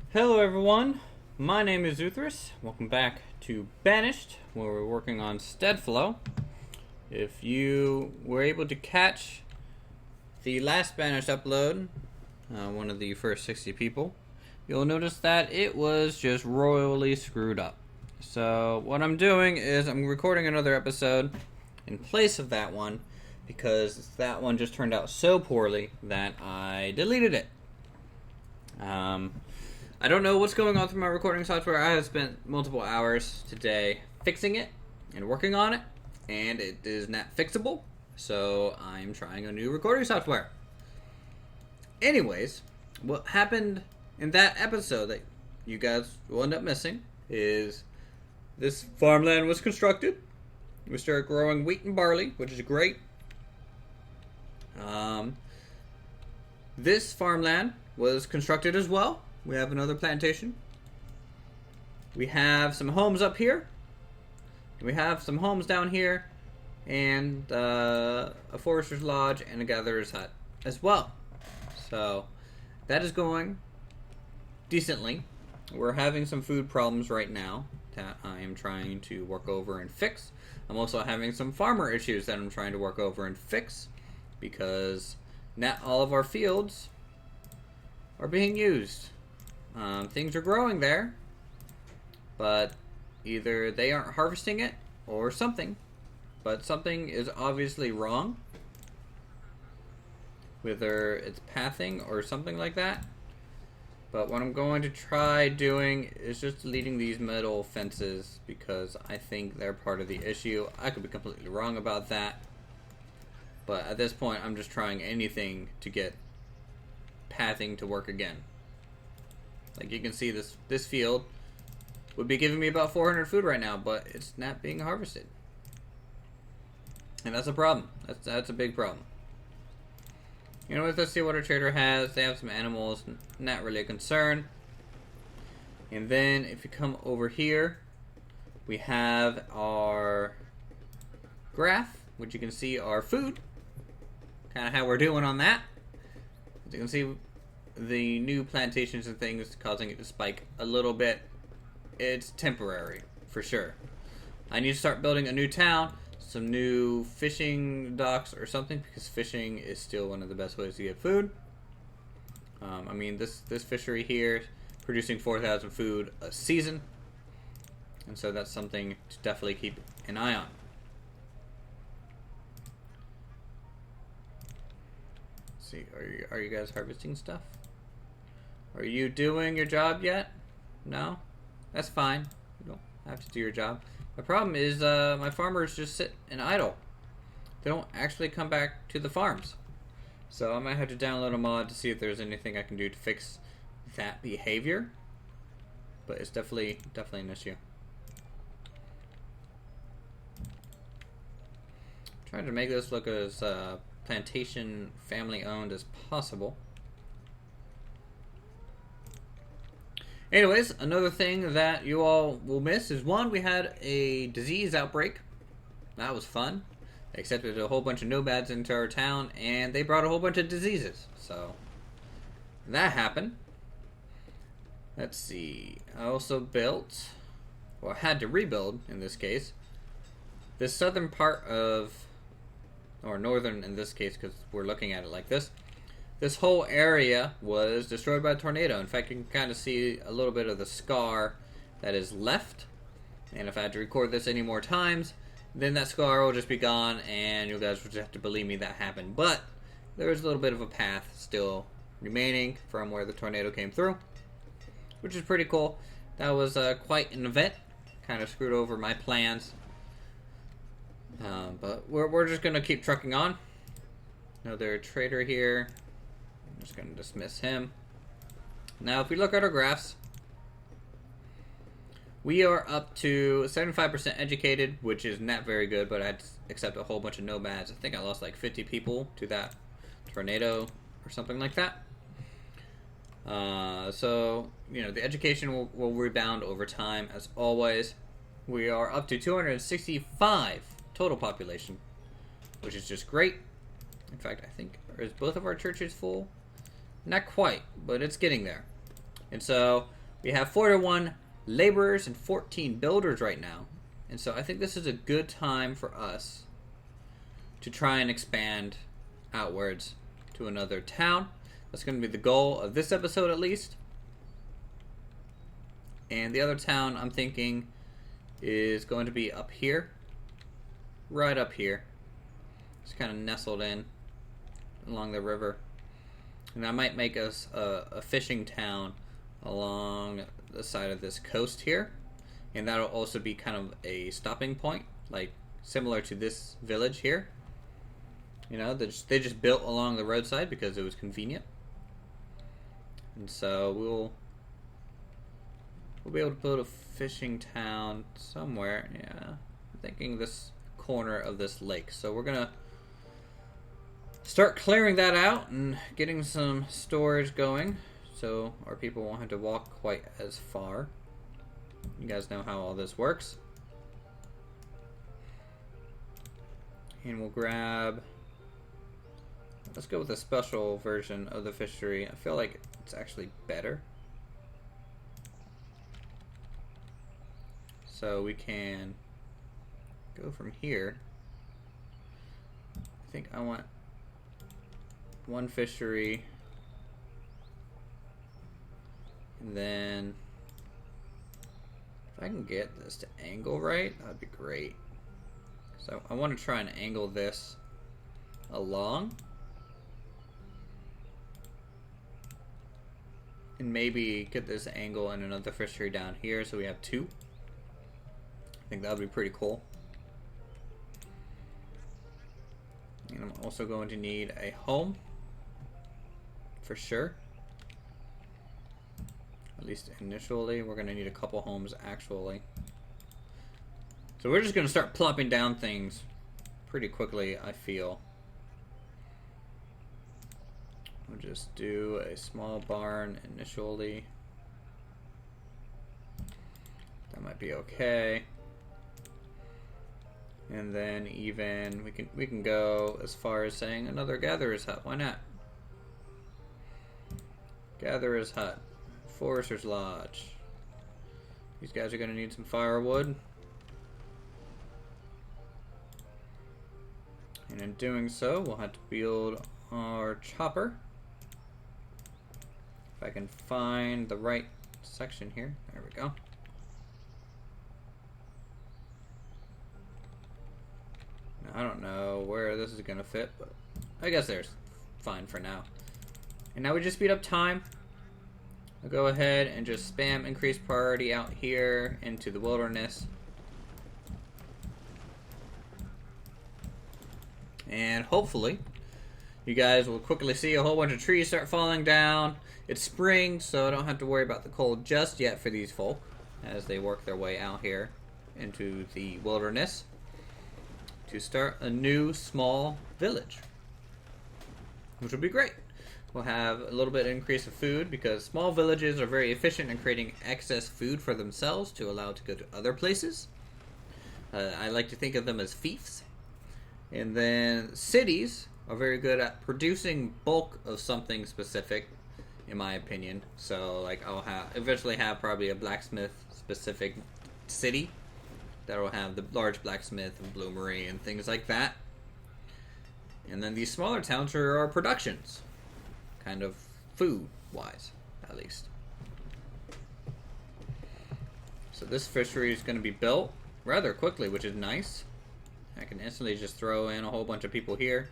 Hello everyone, my name is Uthris. Welcome back to Banished, where we're working on Steadflow. If you were able to catch the last Banished upload, one of the first 60 people, you'll notice that it was just royally screwed up. So what I'm doing is I'm recording another episode in place of that one, because that one just turned out so poorly that I deleted it. I don't know what's going on with my recording software. I have spent multiple hours today fixing it and working on it, and it is not fixable, so I'm trying a new recording software. Anyways, what happened in that episode that you guys will end up missing is this farmland was constructed. We started growing wheat and barley, which is great. This farmland was constructed as well. We have another plantation. We have some homes up here. We have some homes down here. And a forester's lodge and a gatherer's hut as well. So that is going decently. We're having some food problems right now that I am trying to work over and fix. I'm also having some farmer issues that I'm trying to work over and fix, because not all of our fields are being used. Things are growing there, but either they aren't harvesting it or something. But something is obviously wrong, whether it's pathing or something like that. But what I'm going to try doing is just deleting these metal fences, because I think they're part of the issue. I could be completely wrong about that, but at this point I'm just trying anything to get pathing to work again. Like you can see, this field would be giving me about 400 food right now, but it's not being harvested. And that's a problem. That's a big problem. You know what, let's see what our trader has. They have some animals, not really a concern. And then if you come over here, we have our graph, which you can see our food. Kind of how we're doing on that. As you can see, the new plantations and things causing it to spike a little bit. It's temporary, for sure. I need to start building a new town, some new fishing docks or something, because fishing is still one of the best ways to get food. I mean, this fishery here producing 4,000 food a season, and so that's something to definitely keep an eye on. Let's see, are you guys harvesting stuff? Are you doing your job yet? No? That's fine. You don't have to do your job. The problem is my farmers just sit and idle. They don't actually come back to the farms. So I might have to download a mod to see if there's anything I can do to fix that behavior. But it's definitely an issue. Trying to make this look as plantation family owned as possible. Anyways, another thing that you all will miss is, one, we had a disease outbreak. That was fun. They accepted a whole bunch of nomads into our town, and they brought a whole bunch of diseases. So, that happened. Let's see. I also built, or had to rebuild in this case, this southern part of, or northern in this case, because we're looking at it like this. This whole area was destroyed by a tornado. In fact, you can kind of see a little bit of the scar that is left. And if I had to record this any more times, then that scar will just be gone, and you guys would just have to believe me that happened. But there is a little bit of a path still remaining from where the tornado came through, which is pretty cool. That was quite an event. Kind of screwed over my plans. But we're just going to keep trucking on. Another trader here. I'm just going to dismiss him. Now, if we look at our graphs, we are up to 75% educated, which is not very good, but I had to accept a whole bunch of nomads. I think I lost like 50 people to that tornado or something like that. So, you know, the education will rebound over time, as always. We are up to 265 total population, which is just great. In fact, I think, is both of our churches full? Not quite, but it's getting there. And so we have 41 laborers and 14 builders right now. And so I think this is a good time for us to try and expand outwards to another town. That's going to be the goal of this episode at least. And the other town I'm thinking is going to be up here. Right up here. It's kind of nestled in along the river. And I might make us a fishing town along the side of this coast here. And that'll also be kind of a stopping point, like similar to this village here. You know, they just built along the roadside because it was convenient. And so we'll be able to build a fishing town somewhere. Yeah, I'm thinking this corner of this lake. So we're gonna start clearing that out and getting some storage going, so our people won't have to walk quite as far. You guys know how all this works. And we'll grab... Let's go with a special version of the fishery. I feel like it's actually better. So we can go from here. I think I want one fishery. And then if I can get this to angle right, that'd be great. So I want to try and angle this along. And maybe get this angle in another fishery down here so we have two. I think that would be pretty cool. And I'm also going to need a home. For sure. At least initially, we're going to need a couple homes actually. So we're just going to start plopping down things pretty quickly, I feel. We'll just do a small barn initially. That might be okay. And then even we can go as far as saying another gatherer's hut. Why not? Gatherer's hut. Forester's lodge. These guys are going to need some firewood. And in doing so, we'll have to build our chopper. If I can find the right section here. There we go. Now, I don't know where this is going to fit, but I guess there's fine for now. And now we just speed up time. I'll go ahead and just spam increase priority out here into the wilderness. And hopefully, you guys will quickly see a whole bunch of trees start falling down. It's spring, so I don't have to worry about the cold just yet for these folk as they work their way out here into the wilderness to start a new small village, which will be great. We'll have a little bit of increase of food because small villages are very efficient in creating excess food for themselves to allow to go to other places. I like to think of them as fiefs. And then cities are very good at producing bulk of something specific, in my opinion. So like I'll eventually have probably a blacksmith specific city that will have the large blacksmith and bloomery and things like that. And then these smaller towns are our productions, kind of food wise at least. So this fishery is going to be built rather quickly, which is nice. I can instantly just throw in a whole bunch of people here.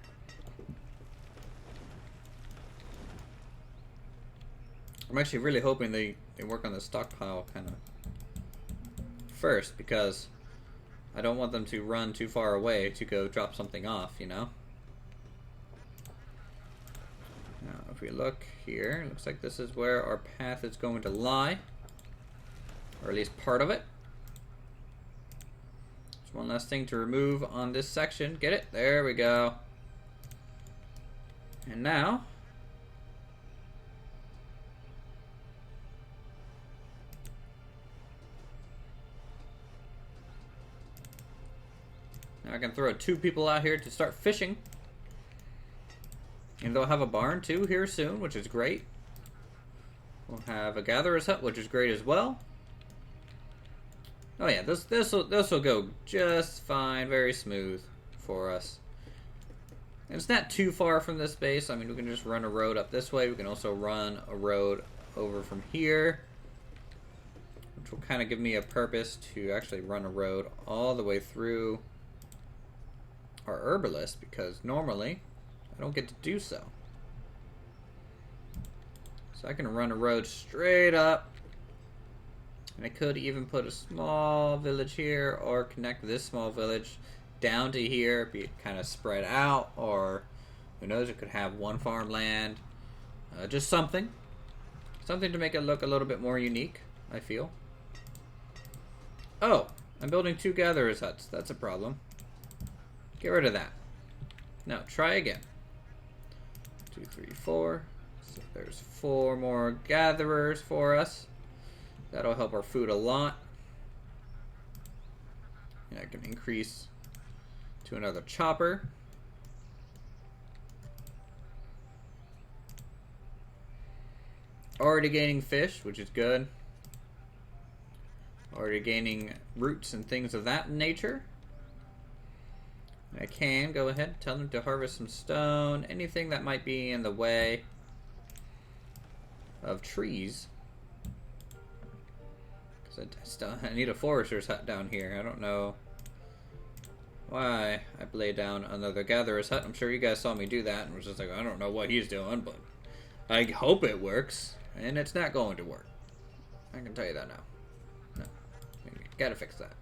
I'm actually really hoping they work on the stockpile kind of first, because I don't want them to run too far away to go drop something off, you know? Now, if we look here, it looks like this is where our path is going to lie, or at least part of it. Just one last thing to remove on this section. Get it? There we go. And now, I can throw 2 people out here to start fishing. And they'll have a barn too here soon, which is great. We'll have a gatherer's hut, which is great as well. Oh yeah, this will go just fine, very smooth for us. And it's not too far from this base. I mean, we can just run a road up this way. We can also run a road over from here, which will kind of give me a purpose to actually run a road all the way through our herbalist, because normally I don't get to do so. So I can run a road straight up, and I could even put a small village here, or connect this small village down to here, be kind of spread out, or who knows, it could have one farmland, just something to make it look a little bit more unique, I feel. Oh, I'm building 2 gatherers huts. That's a problem. Get rid of that. Now try again. 2, 3, 4. So there's 4 more gatherers for us. That'll help our food a lot. And I can increase to another chopper. Already gaining fish, which is good. Already gaining roots and things of that nature. I can go ahead and tell them to harvest some stone, anything that might be in the way of trees. Because I need a forester's hut down here. I don't know why I laid down another gatherer's hut. I'm sure you guys saw me do that and was just like, I don't know what he's doing, but I hope it works. And it's not going to work. I can tell you that now. No. Gotta fix that.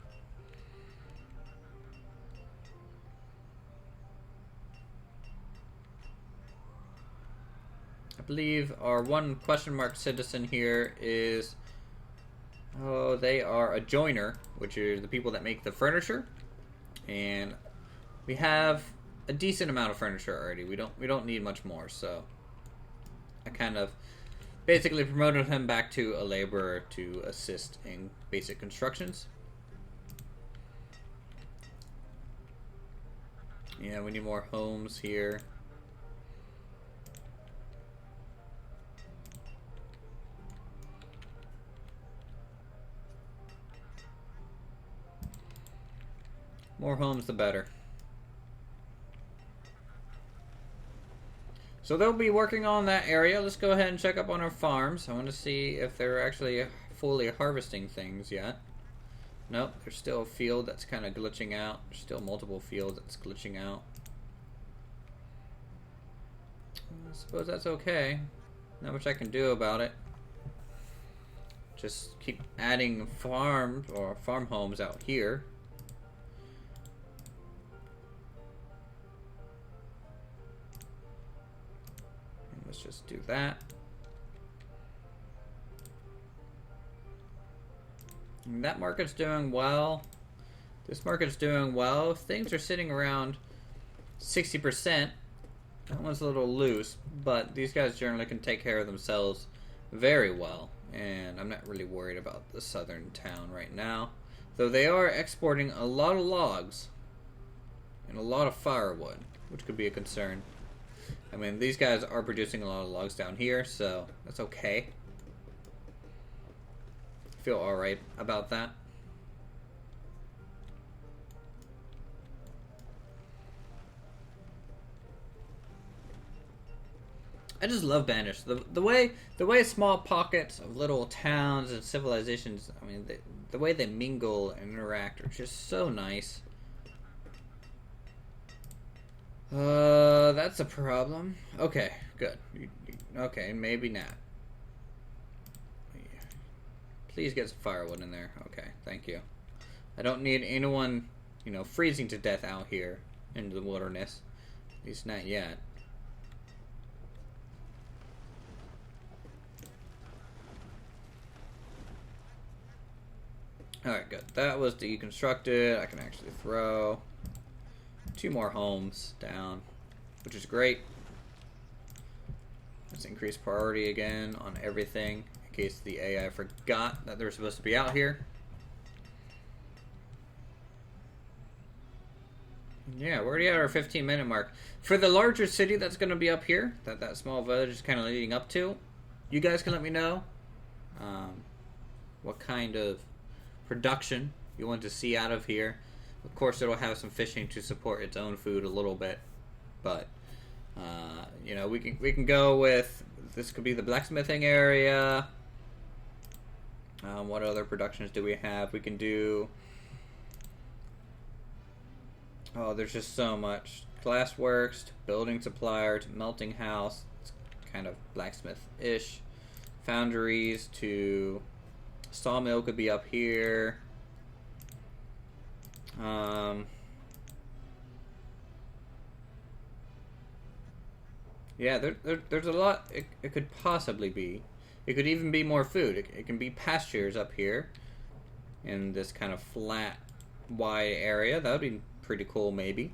I believe our one question mark citizen here is... Oh, they are a joiner, which are the people that make the furniture. And we have a decent amount of furniture already. We don't need much more, so I kind of basically promoted him back to a laborer to assist in basic constructions. Yeah, we need more homes here. More homes, the better. So they'll be working on that area. Let's go ahead and check up on our farms. I want to see if they're actually fully harvesting things yet. Nope, there's still a field that's kind of glitching out. There's still multiple fields that's glitching out. I suppose that's okay. Not much I can do about it. Just keep adding farm homes out here. Let's just do that. And that market's doing well. This market's doing well. Things are sitting around 60%. That one's a little loose, but these guys generally can take care of themselves very well. And I'm not really worried about the southern town right now. Though they are exporting a lot of logs and a lot of firewood, which could be a concern. I mean, these guys are producing a lot of logs down here, so that's okay. I feel alright about that. I just love Banished. The way small pockets of little towns and civilizations, I mean, the way they mingle and interact are just so nice. That's a problem. Okay, good. Okay, maybe not. Please get some firewood in there. Okay, thank you. I don't need anyone, you know, freezing to death out here in the wilderness. At least not yet. Alright, good. That was deconstructed. I can actually throw 2 more homes down, which is great. Let's increase priority again on everything in case the AI forgot that they're supposed to be out here. Yeah, we're already at our 15-minute mark. For the larger city that's going to be up here, that small village is kind of leading up to, you guys can let me know what kind of production you want to see out of here. Of course, it'll have some fishing to support its own food a little bit, but you know, we can go with this. Could be the blacksmithing area. What other productions do we have? We can do. Oh, there's just so much. Glassworks, to building supplier, to melting house. It's kind of blacksmith-ish. Foundries to sawmill could be up here. Yeah, there's a lot it could possibly be. It could even be more food. It can be pastures up here in this kind of flat, wide area. That would be pretty cool, maybe.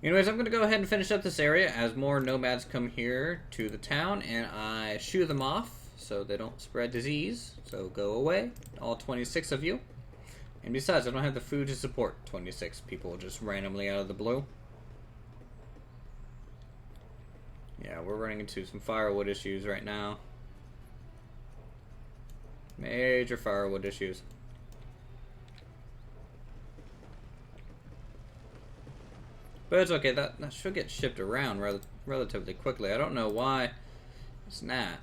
Anyways, I'm going to go ahead and finish up this area as more nomads come here to the town, and I shoo them off so they don't spread disease. So go away, all 26 of you. And besides, I don't have the food to support 26 people just randomly out of the blue. Yeah, we're running into some firewood issues right now. Major firewood issues. But it's okay, that should get shipped around relatively quickly. I don't know why it's not.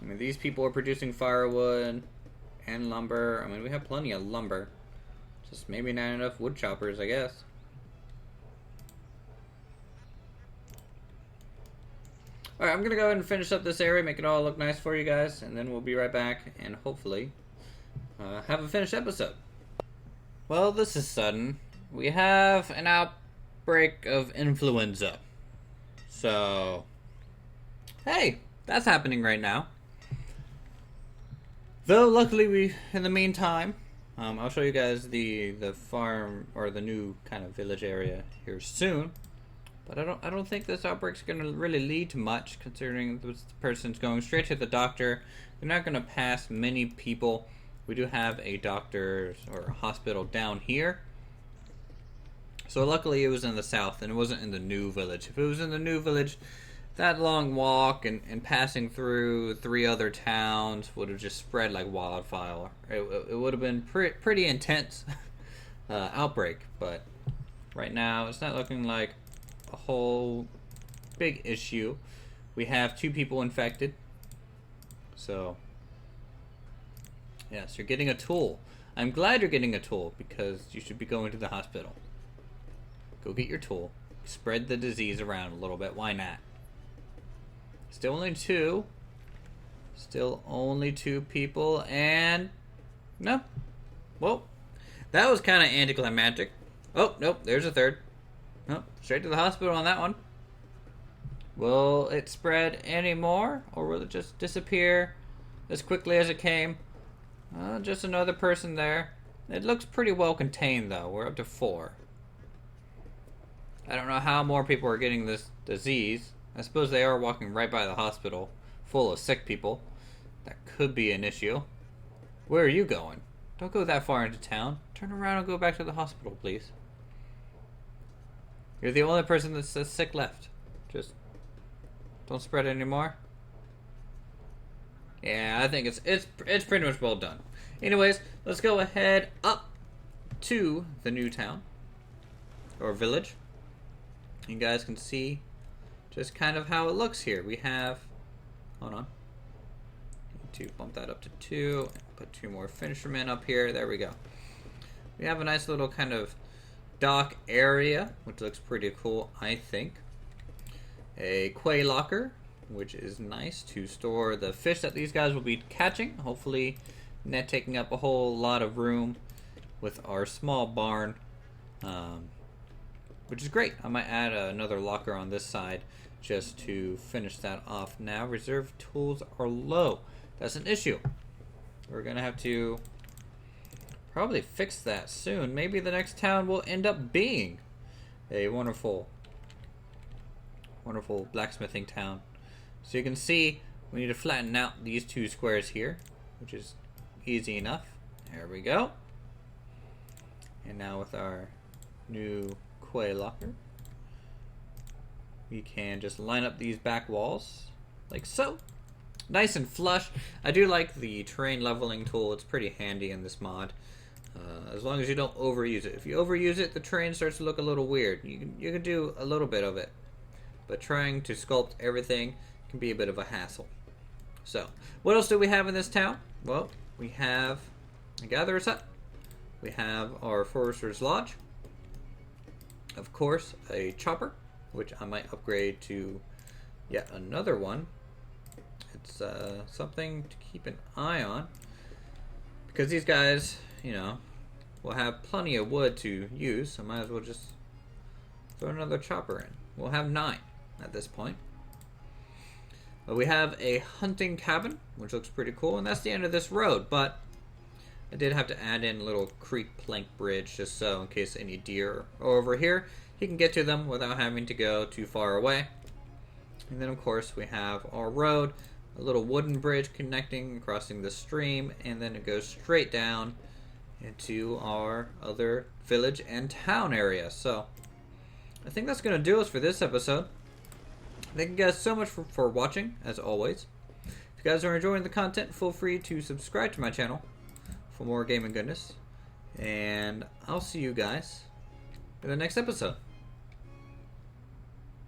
I mean, these people are producing firewood and lumber. I mean, we have plenty of lumber. Just maybe not enough wood choppers, I guess. Alright, I'm going to go ahead and finish up this area, make it all look nice for you guys, and then we'll be right back and hopefully have a finished episode. Well, this is sudden. We have an outbreak of influenza. So, hey, that's happening right now. Though, luckily, in the meantime, I'll show you guys the farm or the new kind of village area here soon. But I don't think this outbreak's going to really lead to much, considering this person's going straight to the doctor. They're not going to pass many people. We do have a doctor or a hospital down here. So luckily it was in the south and it wasn't in the new village. If it was in the new village, that long walk and passing through 3 other towns would have just spread like wildfire. It would have been pretty intense outbreak. But right now it's not looking like a whole big issue. We have 2 people infected. So yes, you're getting a tool. I'm glad you're getting a tool because you should be going to the hospital. Go get your tool. Spread the disease around a little bit. Why not? Still only 2. Still only 2 people and... No. Well, that was kind of anticlimactic. Oh, nope. There's a 3rd. Nope. Straight to the hospital on that one. Will it spread any more? Or will it just disappear as quickly as it came? Just another person there. It looks pretty well contained, though. We're up to 4. I don't know how more people are getting this disease. I suppose they are walking right by the hospital, full of sick people. That could be an issue. Where are you going? Don't go that far into town. Turn around and go back to the hospital, please. You're the only person that's sick left. Just don't spread anymore. Yeah, I think it's pretty much well done. Anyways, let's go ahead up to the new town or village. You guys can see just kind of how it looks here. We have, hold on, need to bump that up to 2. Put 2 more fishermen up here. There we go. We have a nice little kind of dock area, which looks pretty cool, I think. A quay locker, which is nice to store the fish that these guys will be catching. Hopefully not taking up a whole lot of room with our small barn, which is great. I might add another locker on this side just to finish that off now. Reserve tools are low. That's an issue. We're gonna have to probably fix that soon. Maybe the next town will end up being a wonderful blacksmithing town. So you can see we need to flatten out these 2 squares here, which is easy enough. There we go. And now with our new quay locker, we can just line up these back walls like so. Nice and flush. I do like the terrain leveling tool. It's pretty handy in this mod. As long as you don't overuse it. If you overuse it, the terrain starts to look a little weird. You can do a little bit of it, but trying to sculpt everything can be a bit of a hassle. So, what else do we have in this town? Well, we have a Gatherer's Hut. We have our Forester's Lodge. Of course, a chopper, which I might upgrade to yet another one. It's something to keep an eye on, because these guys, you know, will have plenty of wood to use, so might as well just throw another chopper in. We'll have 9 at this point. But we have a hunting cabin, which looks pretty cool, and that's the end of this road, but I did have to add in a little creek plank bridge just so in case any deer are over here, he can get to them without having to go too far away. And then of course we have our road, a little wooden bridge connecting and crossing the stream, and then it goes straight down into our other village and town area. So I think that's going to do us for this episode. Thank you guys so much for watching, as always. If you guys are enjoying the content, feel free to subscribe to my channel for more gaming goodness. And I'll see you guys in the next episode.